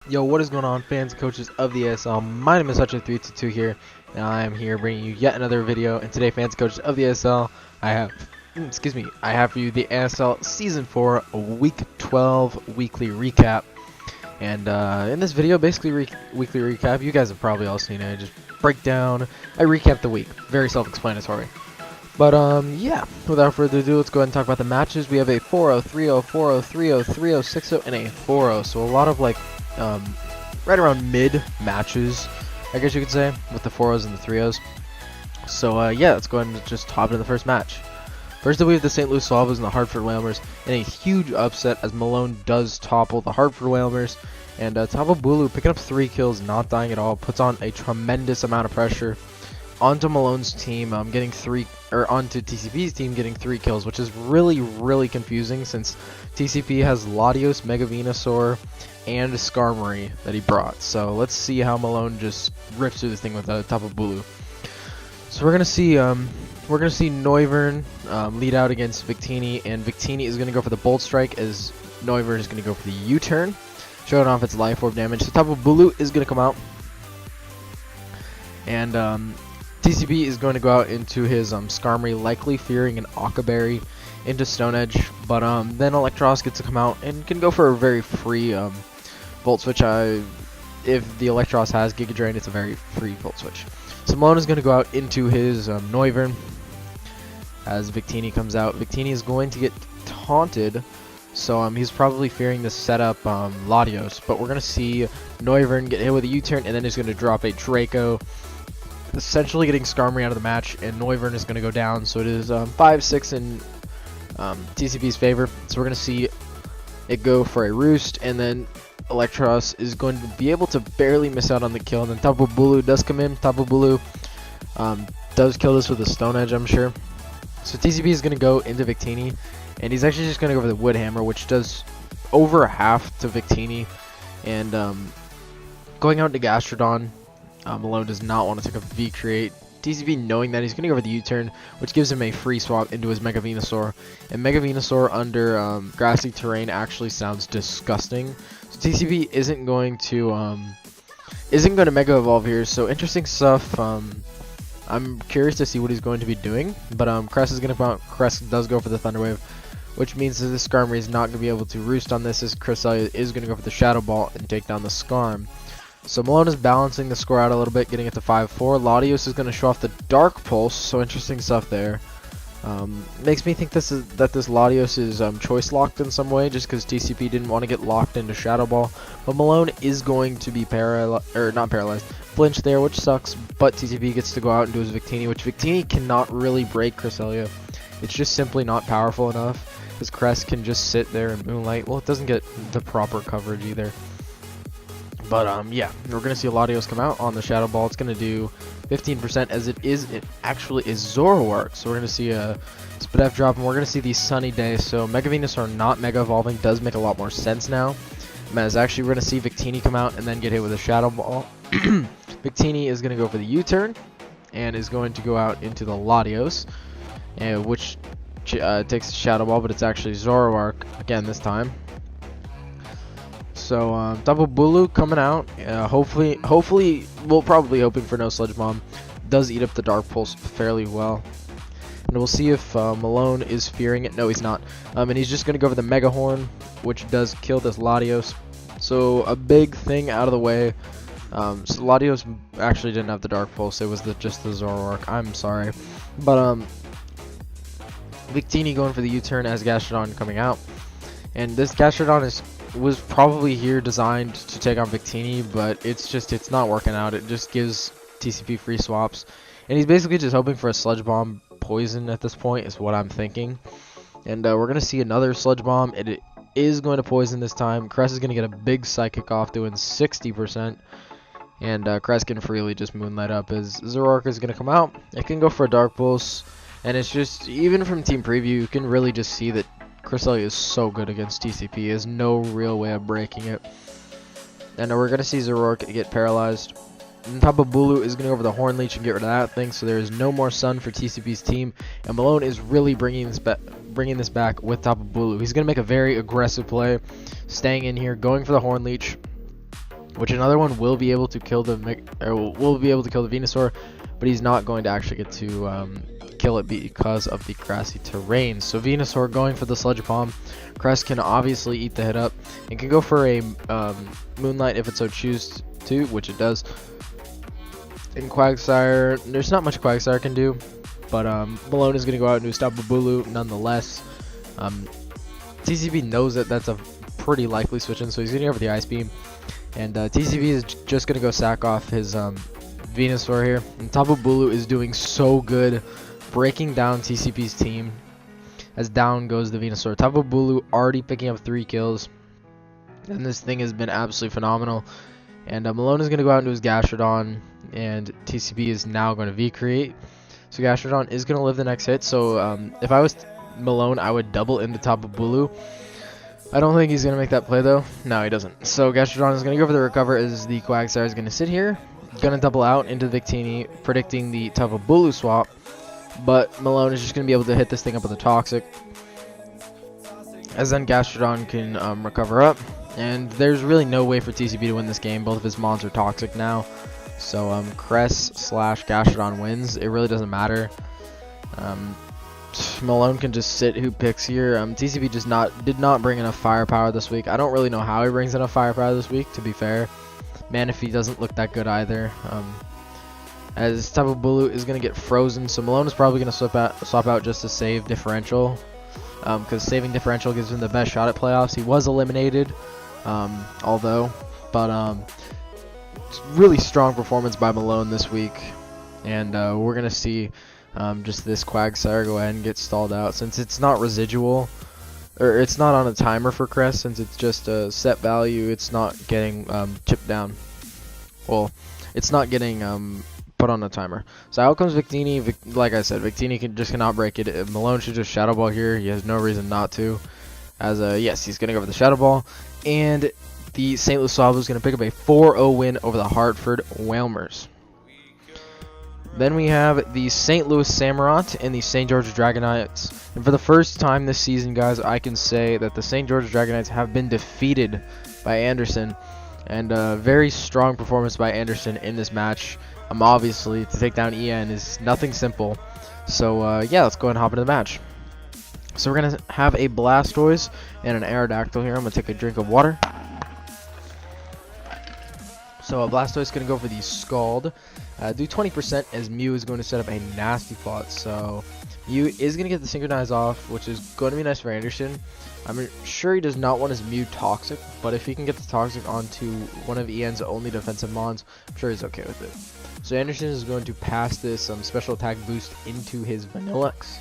Yo, what is going on, fans and coaches of the ASL? My name is Hutcher322 here, and I am here bringing you yet another video. And today, fans and coaches of the ASL, I have for you the ASL Season 4 Week 12 weekly recap. And in this video, basically weekly recap, you guys have probably all seen it. I just break down, I recap the week. Very self-explanatory. But yeah, without further ado, let's go ahead and talk about the matches. We have a 4-0, 3-0, 4-0, 3-0, 3-0, 6-0, and a 4-0. So a lot of right around mid matches, I guess you could say, with the 4-0s and the 3-0s. So yeah, let's go ahead and just hop into the first match. First up, we have the St. Louis Salvas and the Hartford Whalers in a huge upset as Malone does topple the Hartford Whalers. And Tavo Bulu picking up 3 kills, not dying at all, puts on a tremendous amount of pressure onto Malone's team, onto TCP's team, getting 3 kills, which is really confusing since TCP has Latios, Mega Venusaur, and Skarmory that he brought. So let's see how Malone just rips through this thing with Tapu Bulu. So we're gonna see Noivern lead out against Victini, and Victini is gonna go for the Bolt Strike as Noivern is gonna go for the U-turn, showing off its Life Orb damage. So Tapu Bulu is gonna come out, and TCP is going to go out into his Skarmory, likely fearing an Occaberry into Stone Edge, but then Electros gets to come out and can go for a very free Volt Switch. If the Electros has Giga Drain, it's a very free Volt Switch. So Malone is going to go out into his Noivern as Victini comes out. Victini is going to get taunted, so he's probably fearing the setup Latios, but we're going to see Noivern get hit with a U-turn, and then he's going to drop a Draco, essentially getting Skarmory out of the match, and Noivern is going to go down. So it is 5-6 in TCP's favor. So we're going to see it go for a Roost, and then Electros is going to be able to barely miss out on the kill. And then Tapu Bulu does come in. Tapu Bulu does kill this with a Stone Edge, I'm sure. So TCP is going to go into Victini, and he's actually just going to go for the Wood Hammer, which does over half to Victini. And going out to Gastrodon, Malone does not want to take a V-Create. TCP, knowing that, he's going to go for the U-turn, which gives him a free swap into his Mega Venusaur. And Mega Venusaur under grassy terrain actually sounds disgusting. So TCP isn't going to Mega Evolve here. So interesting stuff. I'm curious to see what he's going to be doing. But Crest is going to come out. Crest does go for the Thunder Wave, which means that this Skarmory is not going to be able to roost on this, as Cresselia is going to go for the Shadow Ball and take down the Skarm. So Malone is balancing the score out a little bit, getting it to 5-4. Latios is going to show off the Dark Pulse, so interesting stuff there. Makes me think that this Latios is choice locked in some way, just because TCP didn't want to get locked into Shadow Ball. But Malone is going to be flinch there, which sucks. But TCP gets to go out and do his Victini, which Victini cannot really break Cresselia. It's just simply not powerful enough, because Crest can just sit there and Moonlight. Well, it doesn't get the proper coverage either. But yeah, we're gonna see Latios come out on the Shadow Ball. It's gonna do 15%, as it actually is Zoroark. So we're gonna see a Spadef drop, and we're gonna see the Sunny Day. So Mega Venusaur not Mega Evolving does make a lot more sense now. As actually we're gonna see Victini come out and then get hit with a Shadow Ball. Victini is gonna go for the U-turn and is going to go out into the Latios, which takes the Shadow Ball, but it's actually Zoroark again this time. So Tapu Bulu coming out, hopefully, we'll probably hoping for no Sludge Bomb, does eat up the Dark Pulse fairly well. And we'll see if Malone is fearing it. No, he's not. And he's just going to go for the Mega Horn, which does kill this Latios. So a big thing out of the way. So Latios actually didn't have the Dark Pulse, it was just the Zoroark. I'm sorry. But Victini going for the U-turn as Gastrodon coming out. And this Gastrodon was probably here designed to take on Victini, but it's not working out. It just gives TCP free swaps, and he's basically just hoping for a Sludge Bomb poison at this point, is what I'm thinking. And we're gonna see another Sludge Bomb. It is going to poison this time. Crest is gonna get a big Psychic off, doing 60%, and Crest can freely just Moonlight up as Zoroark is gonna come out. It can go for a Dark Pulse, and it's just, even from Team Preview, you can really just see that Cresselia is so good against TCP. There's no real way of breaking it. And we're going to see Zoroark get paralyzed. And Tapu Bulu is going to go over the Horn Leech and get rid of that thing, so there is no more Sun for TCP's team. And Malone is really bringing this back with Tapu Bulu. He's going to make a very aggressive play, staying in here, going for the Horn Leech. which another one will be able to kill the Venusaur, but he's not going to actually get to kill it because of the grassy terrain. So Venusaur going for the Sludge Bomb. Crest can obviously eat the hit up and can go for a Moonlight if it so chooses to, which it does. In Quagsire, there's not much Quagsire can do, but Malone is going to go out and do Stop Bulu nonetheless. TCB knows that that's a pretty likely switch in, so he's going to go for the Ice Beam. And TCB is just going to go sack off his Venusaur here. And Tapu Bulu is doing so good, breaking down TCB's team. As down goes the Venusaur. Tapu Bulu already picking up 3 kills. And this thing has been absolutely phenomenal. And Malone is going to go out and do his Gastrodon. And TCB is now going to V-Create. So Gastrodon is going to live the next hit. So if I was Malone, I would double into Tapu Bulu. I don't think he's going to make that play though. No, he doesn't. So Gastrodon is going to go for the recover as the Quagsire is going to sit here. Going to double out into Victini, predicting the Tapu Bulu swap. But Malone is just going to be able to hit this thing up with a Toxic. As then Gastrodon can recover up. And there's really no way for TCB to win this game. Both of his mons are Toxic now. So Crest / Gastrodon wins. It really doesn't matter. Malone can just sit who picks here. TCB did not bring enough firepower this week. I don't really know how he brings enough firepower this week, to be fair. Manaphy doesn't look that good either. As Tapu Bulu is going to get frozen, so Malone is probably going to swap out just to save differential. Because saving differential gives him the best shot at playoffs. He was eliminated, but really strong performance by Malone this week. And we're going to see just this Quagsire go ahead and get stalled out, since it's not residual, or it's not on a timer for Crest, since it's just a set value. It's not getting chipped down. Well, it's not getting put on a timer. So out comes Victini. Like I said, Victini cannot break it. Malone should just Shadow Ball here. He has no reason not to. As yes, he's gonna go for the Shadow Ball, and the St. Louis Swablu is gonna pick up a 4-0 win over the Hartford Whalmers. Then we have the St. Louis Samurott and the St. George Dragonites. And for the first time this season, guys, I can say that the St. George Dragonites have been defeated by Anderson. And a very strong performance by Anderson in this match. Obviously, to take down EN is nothing simple. So, yeah, let's go ahead and hop into the match. So we're going to have a Blastoise and an Aerodactyl here. I'm going to take a drink of water. So a Blastoise is going to go for the Scald. Do 20% as Mew is going to set up a nasty plot. So Mew is going to get the Synchronize off, which is going to be nice for Anderson. I'm sure he does not want his Mew Toxic, but if he can get the Toxic onto one of EN's only defensive mons, I'm sure he's okay with it. So Anderson is going to pass this special attack boost into his Vanilluxe.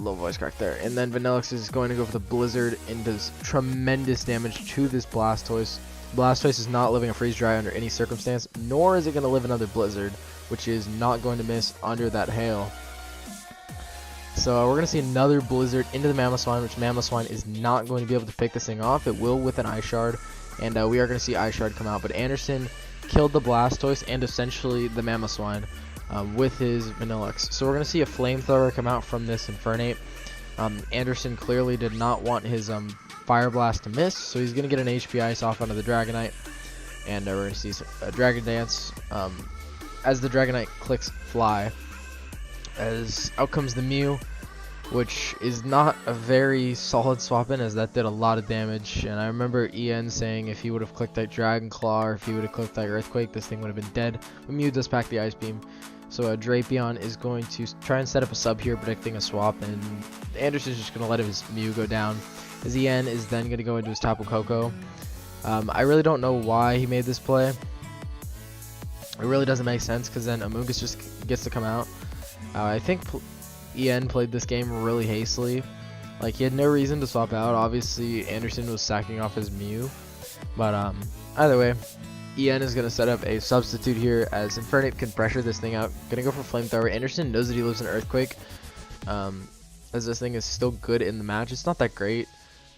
Low voice crack there. And then Vanilluxe is going to go for the Blizzard and does tremendous damage to this Blastoise. Blastoise is not living a freeze dry under any circumstance, nor is it going to live another Blizzard, which is not going to miss under that hail. So we're going to see another Blizzard into the Mamoswine, which Mamoswine is not going to be able to pick this thing off. It will with an Ice Shard, and we are going to see Ice Shard come out. But Anderson killed the Blastoise and essentially the Mamoswine with his Vanilluxe. So we're going to see a Flamethrower come out from this Infernape. Anderson clearly did not want his Fire Blast to miss, so he's going to get an HP Ice off onto the Dragonite. And we're going to see a Dragon Dance as the Dragonite clicks Fly. As out comes the Mew, which is not a very solid swap in, as that did a lot of damage. And I remember EN saying if he would have clicked that Dragon Claw, or if he would have clicked that Earthquake, this thing would have been dead. But Mew does pack the Ice Beam. So Drapion is going to try and set up a sub here, predicting a swap, and Anderson's just going to let his Mew go down. His EN is then going to go into his Tapu Koko. I really don't know why he made this play. It really doesn't make sense, because then Amoonguss just gets to come out. I think EN played this game really hastily. Like, he had no reason to swap out. Obviously, Anderson was sacking off his Mew. But either way, EN is going to set up a substitute here, as Infernape can pressure this thing out. Going to go for Flamethrower. Anderson knows that he lives in Earthquake, as this thing is still good in the match. It's not that great,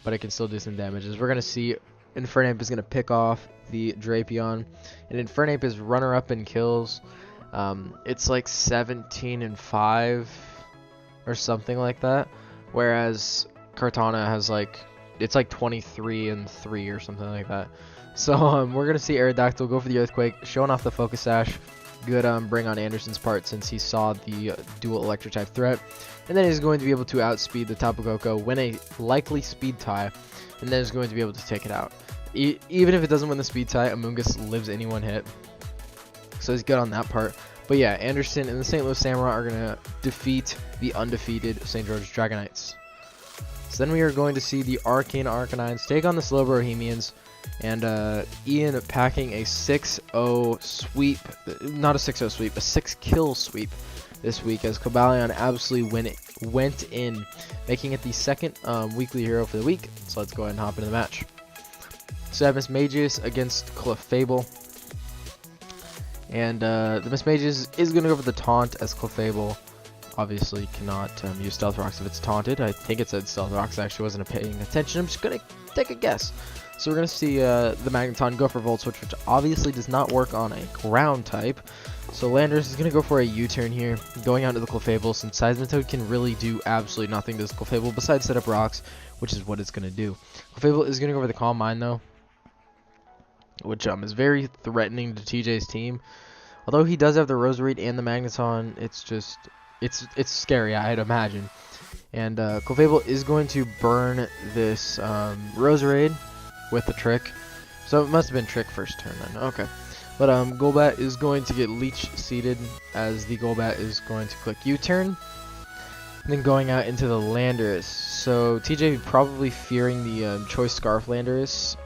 but it can still do some damage. As we're going to see, Infernape is going to pick off the Drapion, and Infernape is runner-up in kills. It's like 17-5 or something like that, whereas Kartana has it's like 23-3 or something like that. So we're gonna see Aerodactyl go for the Earthquake, showing off the Focus Sash. Good bring on Anderson's part since he saw the dual electric type threat, and then he's going to be able to outspeed the Tapu Koko, win a likely speed tie, and then is going to be able to take it out. Even if it doesn't win the speed tie, Amoonguss lives any one hit, so he's good on that part. But yeah, Anderson and the St. Louis Samurai are gonna defeat the undefeated St. George Dragonites. So then we are going to see the Arcane Arcanines take on the Slow Bohemians. And Ian packing a 6-0 sweep, not a 6-0 sweep, a 6-kill sweep this week as Cobalion absolutely went in, making it the second weekly hero for the week. So let's go ahead and hop into the match. So I have Miss Magus against Clefable. And the Miss Magus is going to go for the taunt as Clefable obviously cannot use Stealth Rocks if it's taunted. I think it said Stealth Rocks, I actually wasn't paying attention. I'm just going to take a guess. So we're going to see the Magneton go for Volt Switch, which obviously does not work on a ground type. So Landers is going to go for a U-turn here, going out to the Clefable, since Seismitoad can really do absolutely nothing to this Clefable besides set up rocks, which is what it's going to do. Clefable is going to go for the Calm Mind, though, which is very threatening to TJ's team. Although he does have the Roserade and the Magneton, it's just, it's scary, I'd imagine. And Clefable is going to burn this Roserade with the Trick. So it must have been Trick first turn then. Okay. But Golbat is going to get Leech seeded as the Golbat is going to click U-turn. And then going out into the Landorus. So TJ probably fearing the Choice Scarf Landorus.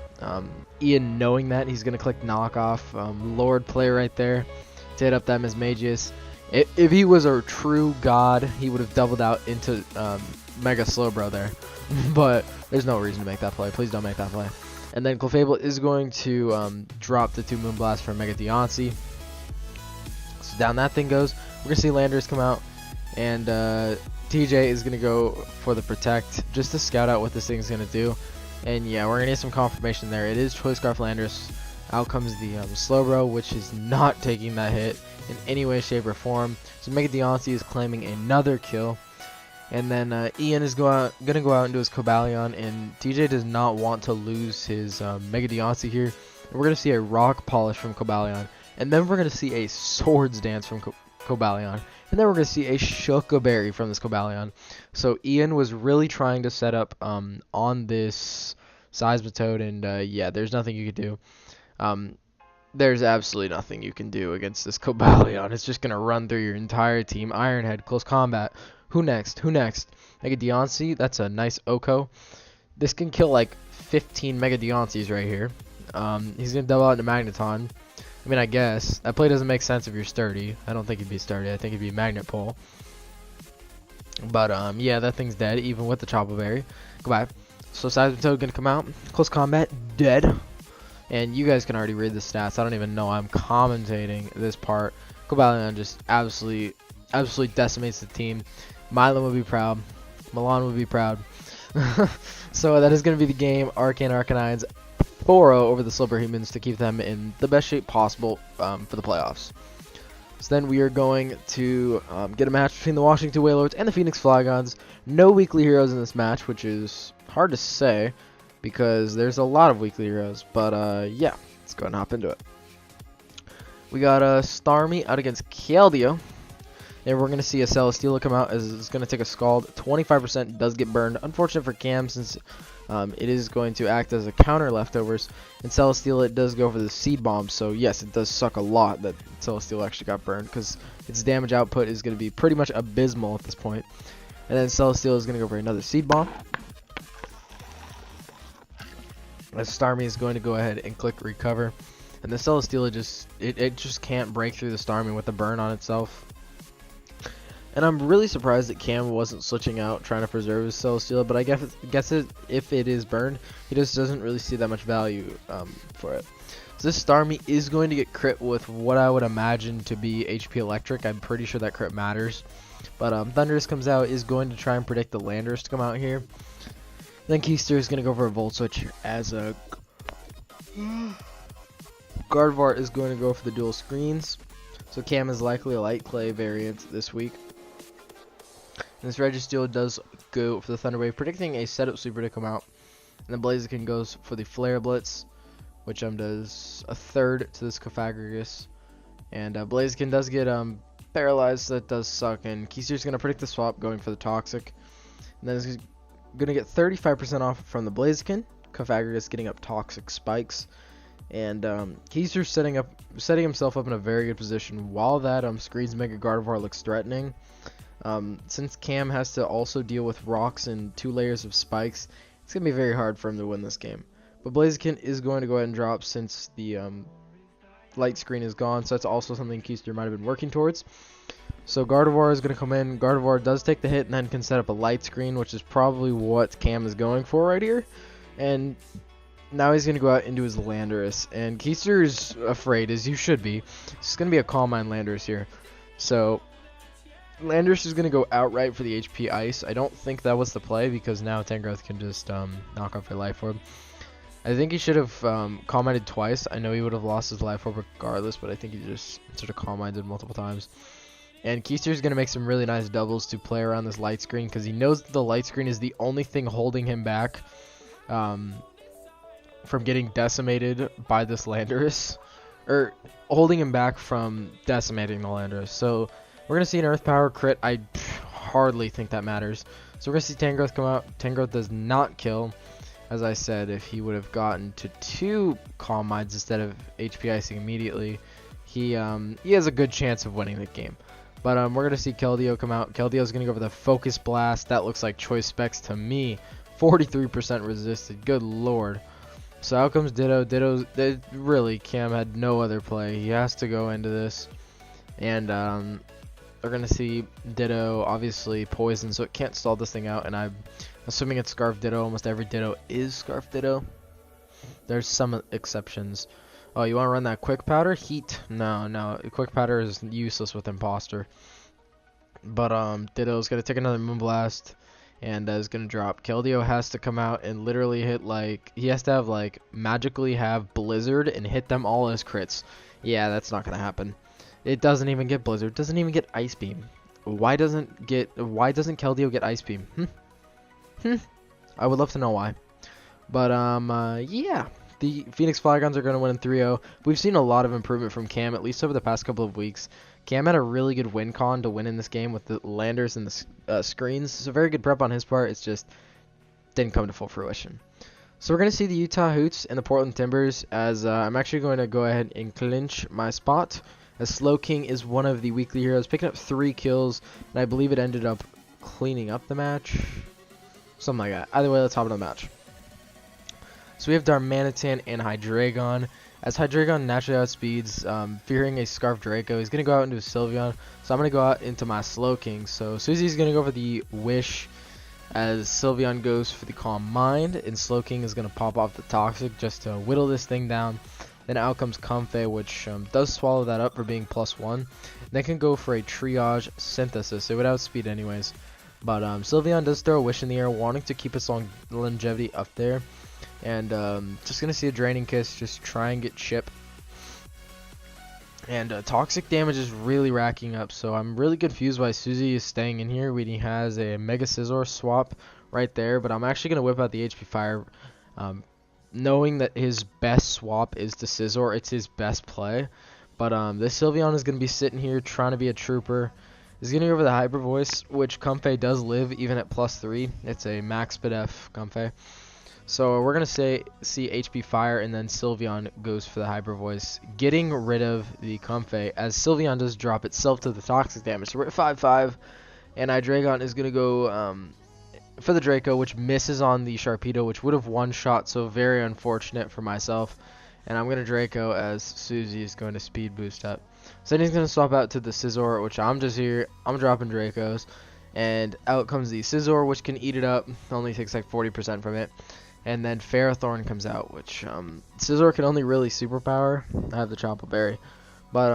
Ian knowing that, he's going to click Knockoff. Lord play right there to hit up that Mismagius. If he was a true god, he would have doubled out into Mega Slowbro there. But there's no reason to make that play. Please don't make that play. And then Clefable is going to drop the 2 Moonblast for Mega Deontay. So down that thing goes. We're going to see Landers come out. And TJ is going to go for the Protect just to scout out what this thing's going to do. And yeah, we're going to get some confirmation there. It is Choice Scarf Landers. Out comes the Slowbro, which is not taking that hit in any way, shape, or form. So Mega Deontay is claiming another kill. And then Ian is going to go out and do his Cobalion, and TJ does not want to lose his Mega Deontay here. And we're going to see a Rock Polish from Cobalion, and then we're going to see a Swords Dance from Cobalion, and then we're going to see a Shuckleberry from this Cobalion. So Ian was really trying to set up on this Seismitoad, and yeah, there's nothing you could do. There's absolutely nothing you can do against this Cobalion. It's just going to run through your entire team. Ironhead, Close Combat. Who next? Who next? Mega Deontay. That's a nice Oko. This can kill like 15 Mega Deontays right here. He's going to double out into Magneton. I mean, I guess. That play doesn't make sense if you're sturdy. I don't think he'd be sturdy. I think he'd be Magnet Pole. But, yeah, that thing's dead, even with the Chople Berry. Goodbye. So, Seismitoad going to come out. Close Combat. Dead. And you guys can already read the stats. I don't even know I'm commentating this part. Cobalion just absolutely decimates the team. Milan would be proud. Milan would be proud. So that is going to be the game. Arcane Arcanines 4-0 over the Slowbro to keep them in the best shape possible for the playoffs. So then we are going to get a match between the Washington Wailords and the Phoenix Flygons. No weekly heroes in this match, which is hard to say because there's a lot of weekly heroes. But yeah, let's go and hop into it. We got Starmie out against Keldeo. And we're going to see a Celesteela come out as it's going to take a Scald. 25% does get burned. Unfortunate for Cam since it is going to act as a counter leftovers. And Celesteela, it does go for the Seed Bomb. So yes, it does suck a lot that Celesteela actually got burned because its damage output is going to be pretty much abysmal at this point. And then Celesteela is going to go for another Seed Bomb. As Starmie is going to go ahead and click Recover. And the Celesteela just, it just can't break through the Starmie with the burn on itself. And I'm really surprised that Cam wasn't switching out, trying to preserve his Celesteela, but I guess if it is burned, he just doesn't really see that much value for it. So this Starmie is going to get crit with what I would imagine to be HP Electric. I'm pretty sure that crit matters. But Thundurus comes out, is going to try and predict the Landorus to come out here. Then Keister is going to go for a Volt Switch as a Gardevoir is going to go for the dual screens. So Cam is likely a Light Clay variant this week. And this Registeel does go for the Thunder Wave, predicting a setup sweeper to come out. And then Blaziken goes for the Flare Blitz. which does a third to this Cofagrigus. And Blaziken does get paralyzed, so that does suck. And Keister's gonna predict the swap, going for the Toxic. And then he's gonna get 35% off from the Blaziken. Cofagrigus getting up Toxic Spikes. And Keister's setting himself up in a very good position while that Screed's Mega Gardevoir looks threatening. Since Cam has to also deal with rocks and 2 layers of spikes, it's going to be very hard for him to win this game. But Blaziken is going to go ahead and drop since the light screen is gone, so that's also something Keister might have been working towards. So Gardevoir is going to come in. Gardevoir does take the hit and then can set up a light screen, which is probably what Cam is going for right here. And now he's going to go out into his Landorus. And Keister is afraid, as you should be. It's going to be a Calm Mind Landorus here. So Landorus is going to go outright for the HP Ice. I don't think that was the play because now Tangrowth can just knock off a Life Orb. I think he should have Calm Minded twice. I know he would have lost his Life Orb regardless, but I think he just sort of Calm Minded multiple times. And Keister is going to make some really nice doubles to play around this light screen because he knows that the light screen is the only thing holding him back from getting decimated by this Landorus. Or holding him back from decimating the Landorus. So we're going to see an Earth Power crit. I hardly think that matters. So we're going to see Tangrowth come out. Tangrowth does not kill. As I said, if he would have gotten to 2 Calm Minds instead of HP Icing immediately, he has a good chance of winning the game. But we're going to see Keldeo come out. Keldeo is going to go for the Focus Blast. That looks like Choice Specs to me. 43% resisted. Good lord. So out comes Ditto. Really, Cam had no other play. He has to go into this. And we're going to see Ditto, obviously Poison, so it can't stall this thing out. And I'm assuming it's Scarf Ditto. Almost every Ditto is Scarf Ditto. There's some exceptions. Oh, you want to run that Quick Powder? Heat? No. Quick Powder is useless with Imposter. But Ditto's going to take another Moonblast. And is going to drop. Keldeo has to come out and literally hit like... He has to have like magically have Blizzard and hit them all as crits. Yeah, that's not going to happen. It doesn't even get Blizzard. It doesn't even get Ice Beam. Why doesn't Keldeo get Ice Beam? I would love to know why. But yeah. The Phoenix Flygons are going to win in 3-0. We've seen a lot of improvement from Cam, at least over the past couple of weeks. Cam had a really good win con to win in this game with the Landers and the screens. So very good prep on his part. It's just didn't come to full fruition. So we're going to see the Utah Hoots and the Portland Timbers as I'm actually going to go ahead and clinch my spot. As Slowking is one of the weekly heroes, picking up 3 kills. And I believe it ended up cleaning up the match. Something like that. Either way, let's hop into the match. So we have Darmanitan and Hydreigon. As Hydreigon naturally outspeeds, fearing a Scarf Draco, he's going to go out into a Sylveon. So I'm going to go out into my Slowking. So Susie's going to go for the Wish as Sylveon goes for the Calm Mind. And Slowking is going to pop off the Toxic just to whittle this thing down. Then out comes Comfey, which does swallow that up for being +1. Then can go for a Triage Synthesis. It would outspeed anyways. But Sylveon does throw a Wish in the air, wanting to keep its longevity up there. And just going to see a Draining Kiss, just try and get Chip. And Toxic damage is really racking up, so I'm really confused why Suzy is staying in here when he has a Mega Scizor swap right there. But I'm actually going to whip out the HP Fire, knowing that his best swap is to Scizor. It's his best play. But this Sylveon is going to be sitting here trying to be a trooper. He's going to go over the Hyper Voice, which Comfey does live even at +3. It's a max F Comfey. So we're going to see HP Fire, and then Sylveon goes for the Hyper Voice, getting rid of the Comfey, as Sylveon does drop itself to the Toxic damage. So we're at 5-5, and Hydreigon is going to go for the Draco, which misses on the Sharpedo, which would have one-shot, so very unfortunate for myself. And I'm going to Draco as Suzy is going to Speed Boost up. So then he's going to swap out to the Scizor, which I'm just here. I'm dropping Dracos. And out comes the Scizor, which can eat it up. Only takes like 40% from it. And then Ferrothorn comes out, which Scizor can only really superpower. I have the Chople Berry. But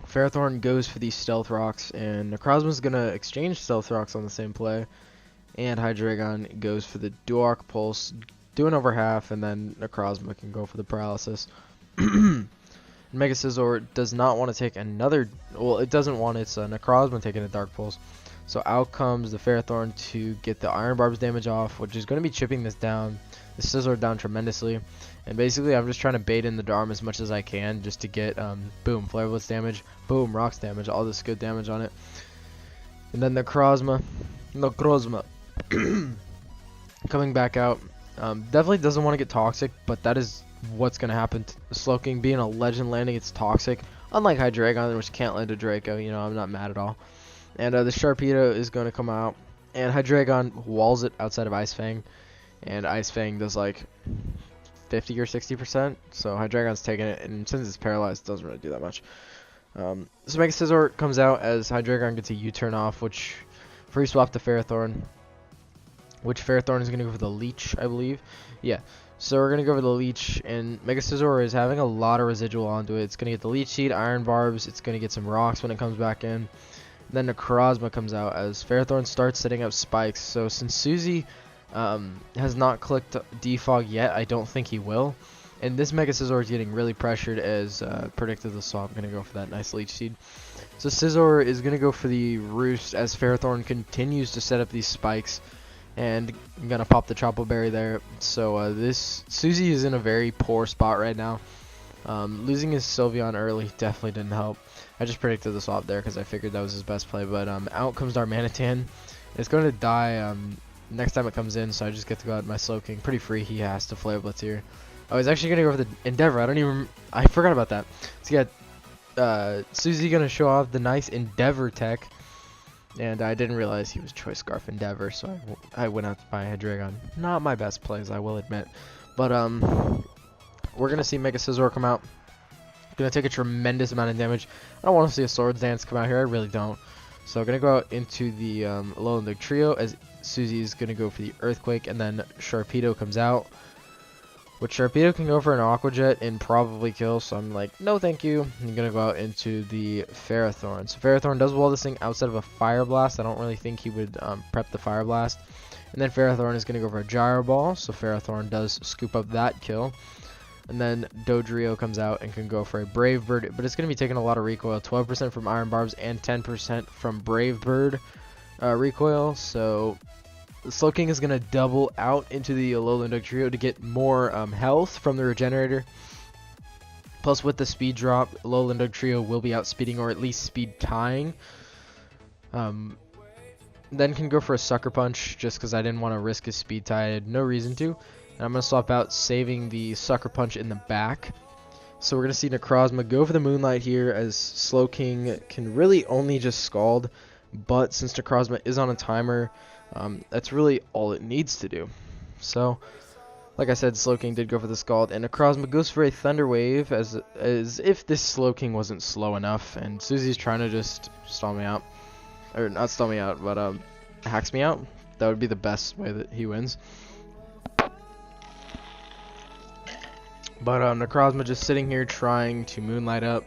Ferrothorn goes for these Stealth Rocks. And Necrozma's going to exchange Stealth Rocks on the same play. And Hydreigon goes for the Duarc Pulse, doing over half. And then Necrozma can go for the Paralysis. Mega Scizor does not want to take another... Well, it doesn't want its Necrozma taking a Dark Pulse. So out comes the Ferrothorn to get the Iron Barb's damage off, which is going to be chipping this down. The Scizor down tremendously. And basically, I'm just trying to bait in the Dharm as much as I can just to get, boom, Flare Blitz damage, boom, Rocks damage, all this good damage on it. And then the Necrozma, coming back out. Definitely doesn't want to get Toxic, but that is what's going to happen. Slowking being a Legend landing, it's Toxic. Unlike Hydreigon, which can't land a Draco, you know, I'm not mad at all. And the Sharpedo is going to come out. And Hydreigon walls it outside of Ice Fang. And Ice Fang does like 50 or 60%. So Hydreigon's taking it. And since it's paralyzed, it doesn't really do that much. So Mega Scizor comes out as Hydreigon gets a U-turn off, which free swap to Ferrothorn. Which Ferrothorn is going to go for the Leech, I believe. Yeah. So we're going to go for the Leech, and Mega Scizor is having a lot of residual onto it. It's going to get the Leech Seed, Iron Barbs, it's going to get some Rocks when it comes back in. And then Necrozma comes out as Ferrothorn starts setting up spikes. So since Suzy has not clicked Defog yet, I don't think he will. And this Mega Scizor is getting really pressured as predicted the swap. I'm going to go for that nice Leech Seed. So Scizor is going to go for the Roost as Ferrothorn continues to set up these spikes. And I'm going to pop the Chople Berry there. So this Suzy is in a very poor spot right now. Losing his Sylveon early definitely didn't help. I just predicted the swap there because I figured that was his best play. But out comes Darmanitan. It's going to die next time it comes in, so I just get to go out my Slowking. Pretty free, he has to Flare Blitz here. Oh, he's actually going to go for the Endeavor. I forgot about that. So you got Suzy going to show off the nice Endeavor tech. And I didn't realize he was Choice Scarf Endeavor, so I went out to buy Hydreigon. Not my best plays, I will admit. But we're going to see Mega Scizor come out. Going to take a tremendous amount of damage. I don't want to see a Swords Dance come out here, I really don't. So I'm going to go out into the Alolan Trio as Suzy is going to go for the Earthquake, and then Sharpedo comes out. Which Sharpedo can go for an Aqua Jet and probably kill, so I'm like, no thank you. I'm going to go out into the Ferrothorn. So Ferrothorn does wall this thing outside of a Fire Blast. I don't really think he would prep the Fire Blast. And then Ferrothorn is going to go for a Gyro Ball, so Ferrothorn does scoop up that kill. And then Dodrio comes out and can go for a Brave Bird, but it's going to be taking a lot of recoil, 12% from Iron Barbs and 10% from Brave Bird recoil, so Slowking is going to double out into the Alolan Trio to get more health from the Regenerator. Plus, with the speed drop, Alolan Trio will be outspeeding or at least speed tying. Then can go for a Sucker Punch just because I didn't want to risk his speed tie. I had no reason to. And I'm going to swap out saving the Sucker Punch in the back. So we're going to see Necrozma go for the Moonlight here as Slowking can really only just Scald. But since Necrozma is on a timer, that's really all it needs to do. So, like I said, Slowking did go for the Scald, and Necrozma goes for a Thunder Wave as if this Slowking wasn't slow enough, and Suzy's trying to just stall me out. Or, not stall me out, but hacks me out. That would be the best way that he wins. But Necrozma just sitting here trying to Moonlight up.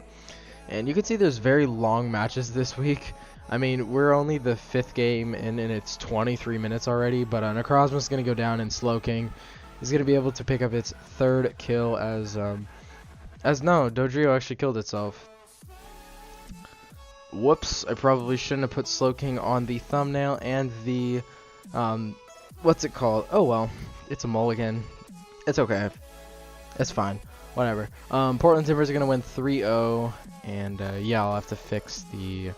And you can see there's very long matches this week. I mean, we're only the 5th game in, and it's 23 minutes already, but Necrozma's going to go down, and Slowking is going to be able to pick up its 3rd kill as no, Dodrio actually killed itself. Whoops, I probably shouldn't have put Slowking on the thumbnail and the, what's it called? Oh well, it's a mulligan. It's okay. It's fine. Whatever. Portland Timbers are going to win 3-0, and yeah, I'll have to fix the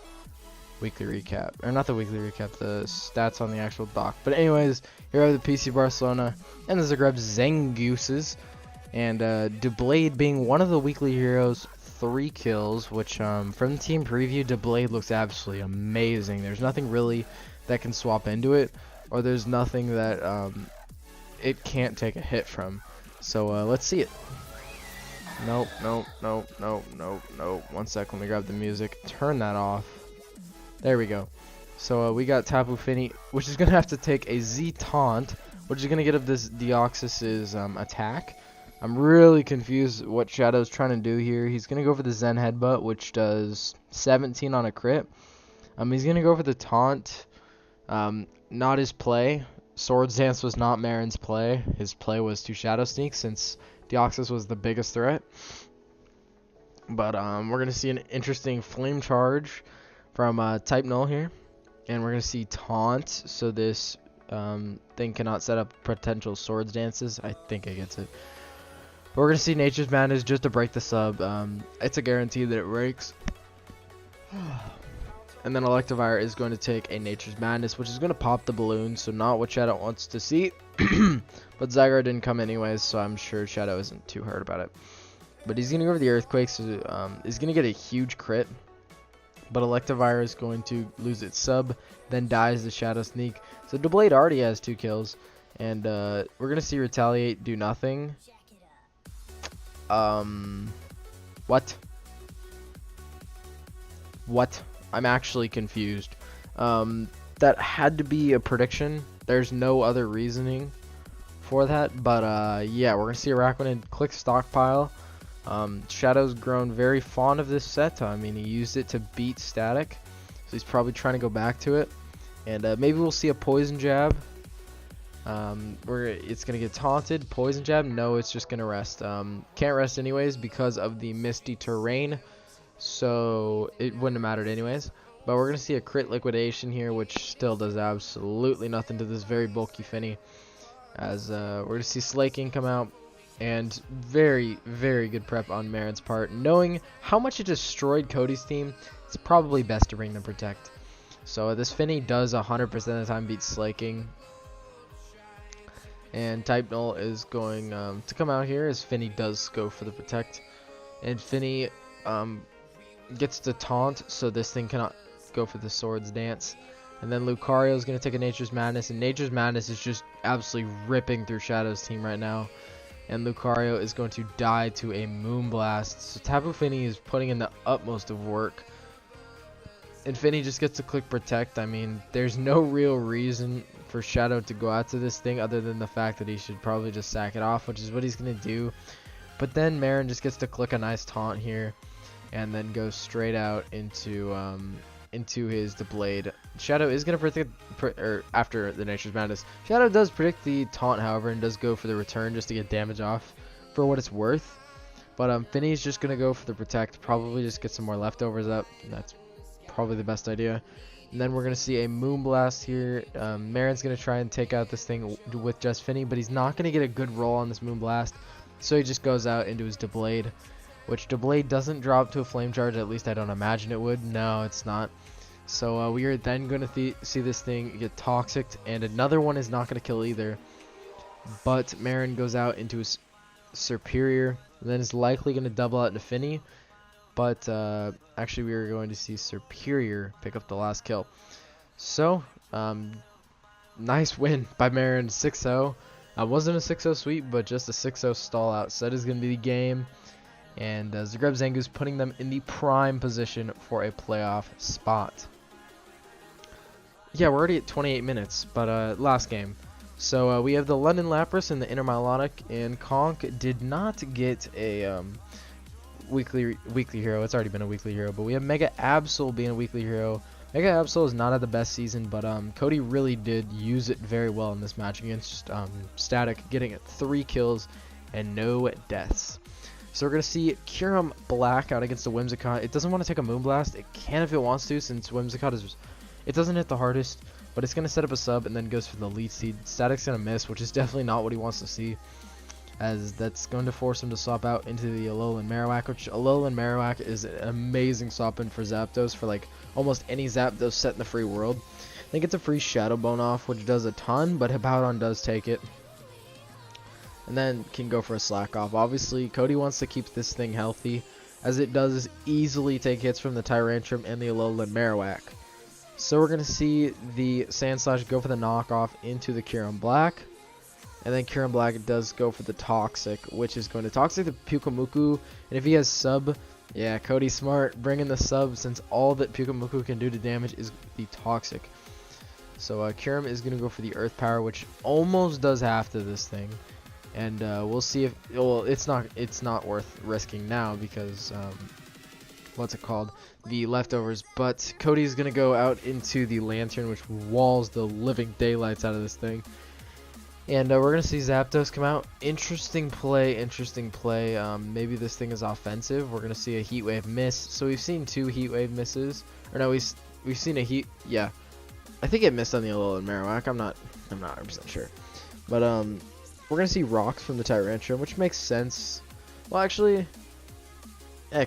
weekly recap, or not the weekly recap, the stats on the actual doc. But anyways, here are the PC Barcelona and the Zagreb Zangooses, and Deblade being one of the weekly heroes, 3 kills, which from the team preview, Deblade looks absolutely amazing. There's nothing really that can swap into it, or there's nothing that it can't take a hit from. So let's see it. Nope. 1 sec, let me grab the music, turn that off. There we go. So we got Tapu Fini, which is going to have to take a Z-Taunt, which is going to get up this Deoxys's attack. I'm really confused what Shadow's trying to do here. He's going to go for the Zen Headbutt, which does 17 on a crit. He's going to go for the Taunt. Not his play. Swords Dance was not Marin's play. His play was to Shadow Sneak since Deoxys was the biggest threat. But we're going to see an interesting Flame Charge from Type Null here. And we're going to see Taunt. So this thing cannot set up potential swords dances. I think it gets it. But we're gonna see Nature's Madness just to break the sub. It's a guarantee that it breaks. And then Electivire is going to take a Nature's Madness, which is going to pop the balloon, so not what Shadow wants to see. But Zygarde didn't come anyways, so I'm sure Shadow isn't too hurt about it. But he's going to go for the Earthquake, so he's going to get a huge crit. But Electivire is going to lose its sub, then dies the Shadow Sneak. So Doublade already has 2 kills, and we're going to see Retaliate do nothing. What? What? I'm actually confused. That had to be a prediction. There's no other reasoning for that. But yeah, we're gonna see Araquanid click Stockpile. Shadow's grown very fond of this set. I mean, he used it to beat Static, so he's probably trying to go back to it. And maybe we'll see a Poison Jab. It's gonna get taunted. Poison Jab? No, it's just gonna rest. Can't rest anyways because of the Misty Terrain. So it wouldn't have mattered anyways. But we're going to see a crit liquidation here, which still does absolutely nothing to this very bulky Finny. As we're going to see Slaking come out. And very, very good prep on Marin's part. Knowing how much it destroyed Cody's team, it's probably best to bring the Protect. So this Finny does 100% of the time beat Slaking. And Type Null is going to come out here as Finny does go for the Protect. And Finny gets to taunt, so this thing cannot go for the Swords Dance. And then Lucario is going to take a Nature's Madness, and Nature's Madness is just absolutely ripping through Shadow's team right now. And Lucario is going to die to a Moonblast. So Tapu Fini is putting in the utmost of work. And Finny just gets to click Protect. I mean, there's no real reason for Shadow to go out to this thing other than the fact that he should probably just sack it off, which is what he's going to do. But then Marin just gets to click a nice taunt here. And then goes straight out into his Doublade. Shadow is going to predict, after the Nature's Madness. Shadow does predict the taunt, however, and does go for the return just to get damage off for what it's worth. But Finny's just going to go for the Protect, probably just get some more leftovers up. That's probably the best idea. And then we're going to see a Moonblast here. Marin's going to try and take out this thing with just Finny, but he's not going to get a good roll on this Moonblast. So he just goes out into his Doublade. Which Doublade doesn't drop to a Flame Charge, at least I don't imagine it would. No, it's not. So we are then going to see this thing get Toxic, and another one is not going to kill either. But Marin goes out into his Superior, and then is likely going to double out into Finny. But actually we are going to see Superior pick up the last kill. So, nice win by Marin, 6-0. Wasn't a 6-0 sweep, but just a 6-0 stall out. So that is going to be the game. And Zagreb Zangoose putting them in the prime position for a playoff spot. Yeah, we're already at 28 minutes, but last game. So we have the London Lapras and the Inner Milotic, and Conk did not get a weekly hero. It's already been a weekly hero, but we have Mega Absol being a weekly hero. Mega Absol has not had the best season, but Cody really did use it very well in this match against Static, getting it 3 kills and no deaths. So we're going to see Kyurem Black out against the Whimsicott. It doesn't want to take a Moonblast. It can if it wants to, since Whimsicott it doesn't hit the hardest, but it's going to set up a sub and then goes for the lead seed. Static's going to miss, which is definitely not what he wants to see, as that's going to force him to swap out into the Alolan Marowak, which Alolan Marowak is an amazing swap in for Zapdos for like almost any Zapdos set in the free world. I think it's a free Shadow Bone off, which does a ton, but Hippowdon does take it. And then can go for a Slack Off. Obviously, Cody wants to keep this thing healthy, as it does easily take hits from the Tyrantrum and the Alolan Marowak. So we're going to see the Sandslash go for the knockoff into the Kyurem Black. And then Kyurem Black does go for the Toxic, which is going to Toxic the Pyukumuku. And if he has sub, yeah, Cody's smart, bringing the sub, since all that Pyukumuku can do to damage is the Toxic. So Kyurem is going to go for the Earth Power, which almost does half to this thing. And we'll see if, well, it's not worth risking now because what's it called, the leftovers. But Cody's gonna go out into the Lantern, which walls the living daylights out of this thing. And we're gonna see Zapdos come out. Interesting play. Maybe this thing is offensive. We're gonna see a Heat Wave miss. So we've seen 2 Heat Wave misses, or no, we've seen a Heat. Yeah, I think it missed on the Alolan Marowak. I'm not I'm not 100% sure. But we're gonna see rocks from the Tyrantrum, which makes sense. Well, actually,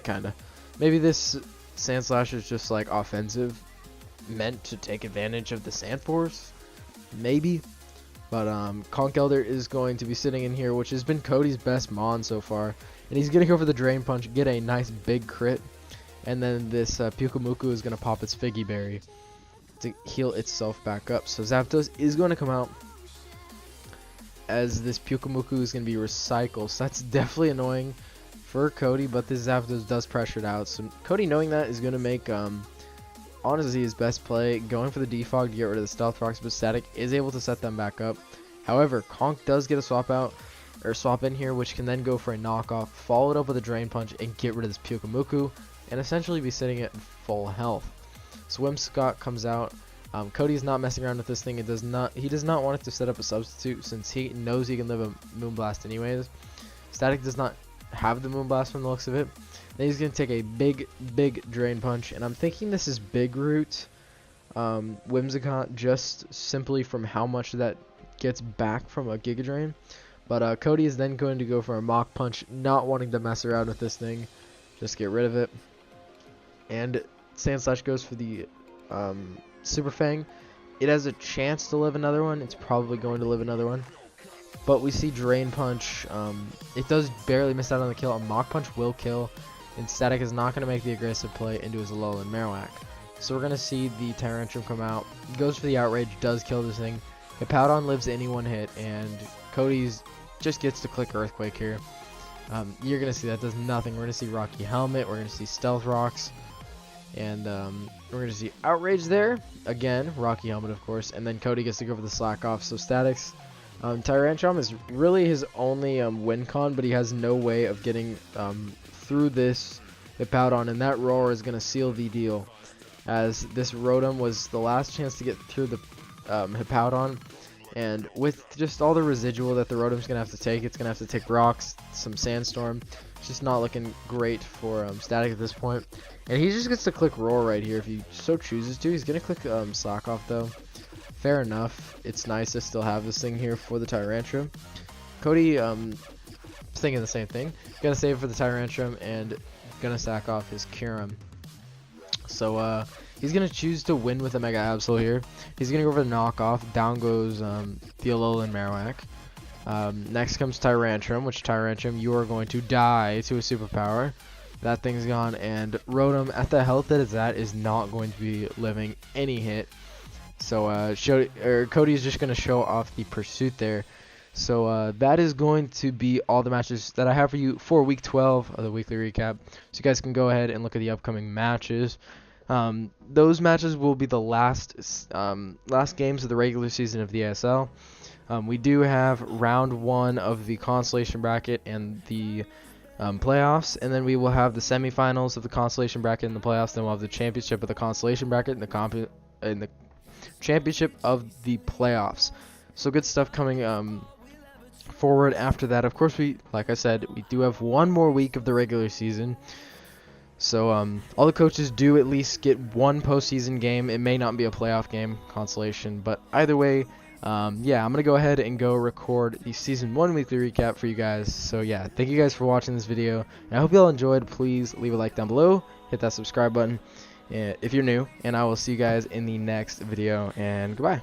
kinda. Maybe this Sand Slash is just like offensive, meant to take advantage of the Sand Force, maybe. But Conch Elder is going to be sitting in here, which has been Cody's best Mon so far, and he's gonna go for the Drain Punch, get a nice big crit, and then this Pyukumuku is gonna pop its Figgy Berry to heal itself back up. So Zapdos is going to come out, as this Pyukumuku is going to be recycled. So that's definitely annoying for Cody, but this Zapdos does pressure it out. So Cody, knowing that, is going to make honestly his best play, going for the Defog to get rid of the Stealth Rocks, but Static is able to set them back up. However, Conch does get a swap out, or swap in here, which can then go for a knockoff, follow it up with a Drain Punch, and get rid of this Pyukumuku, and essentially be sitting at full health. So Whimsicott comes out. Cody's not messing around with this thing. He does not want it to set up a substitute, since he knows he can live a Moonblast anyways. Static does not have the Moonblast from the looks of it. Then he's going to take a big Drain Punch, and I'm thinking this is Big Root Whimsicott, just simply from how much that gets back from a Giga Drain. But Cody is then going to go for a Mach Punch, not wanting to mess around with this thing, just get rid of it. And Sand Slash goes for the Super Fang. It has a chance to live another one. It's probably going to live another one. But we see Drain Punch. It does barely miss out on the kill. A Mach Punch will kill. And Static is not going to make the aggressive play into his Alolan Marowak. So we're going to see the Tyrantrum come out. Goes for the Outrage. Does kill this thing. Hippowdon lives any one hit. And Cody's just gets to click Earthquake here. You're going to see that does nothing. We're going to see Rocky Helmet. We're going to see Stealth Rocks. And we're going to see Outrage there. Again, Rocky Helmet, of course. And then Cody gets to go for the Slack Off. So Static's Tyrantrum is really his only win con, but he has no way of getting through this Hippowdon. And that Roar is going to seal the deal, as this Rotom was the last chance to get through the Hippowdon. And with just all the residual that the Rotom's going to have to take, it's going to have to take Rocks, some Sandstorm. It's just not looking great for Static at this point. And he just gets to click Roar right here if he so chooses to. He's going to click Slack Off though. Fair enough. It's nice to still have this thing here for the Tyrantrum. Cody thinking the same thing. Gonna save for the Tyrantrum and gonna sack off his Kyurem. So he's gonna choose to win with a Mega Absol here. He's gonna go for the knockoff. Down goes the Alolan Marowak. Next comes Tyrantrum, which Tyrantrum, you are going to die to a superpower. That thing's gone, and Rotom, at the health that it's at, is not going to be living any hit. So Cody is just going to show off the Pursuit there. So that is going to be all the matches that I have for you for Week 12 of the weekly recap. So you guys can go ahead and look at the upcoming matches. Those matches will be the last games of the regular season of the ASL. We do have round 1 of the consolation bracket and the playoffs, and then we will have the semifinals of the consolation bracket and the playoffs. Then we'll have the championship of the consolation bracket and the championship of the playoffs. So good stuff coming forward after that. Of course, like I said, we do have one more week of the regular season. So all the coaches do at least get one postseason game. It may not be a playoff game, consolation, but either way, yeah, I'm going to go ahead and go record the Season 1 weekly recap for you guys. So yeah, thank you guys for watching this video, and I hope you all enjoyed. Please leave a like down below, hit that subscribe button if you're new, and I will see you guys in the next video, and goodbye.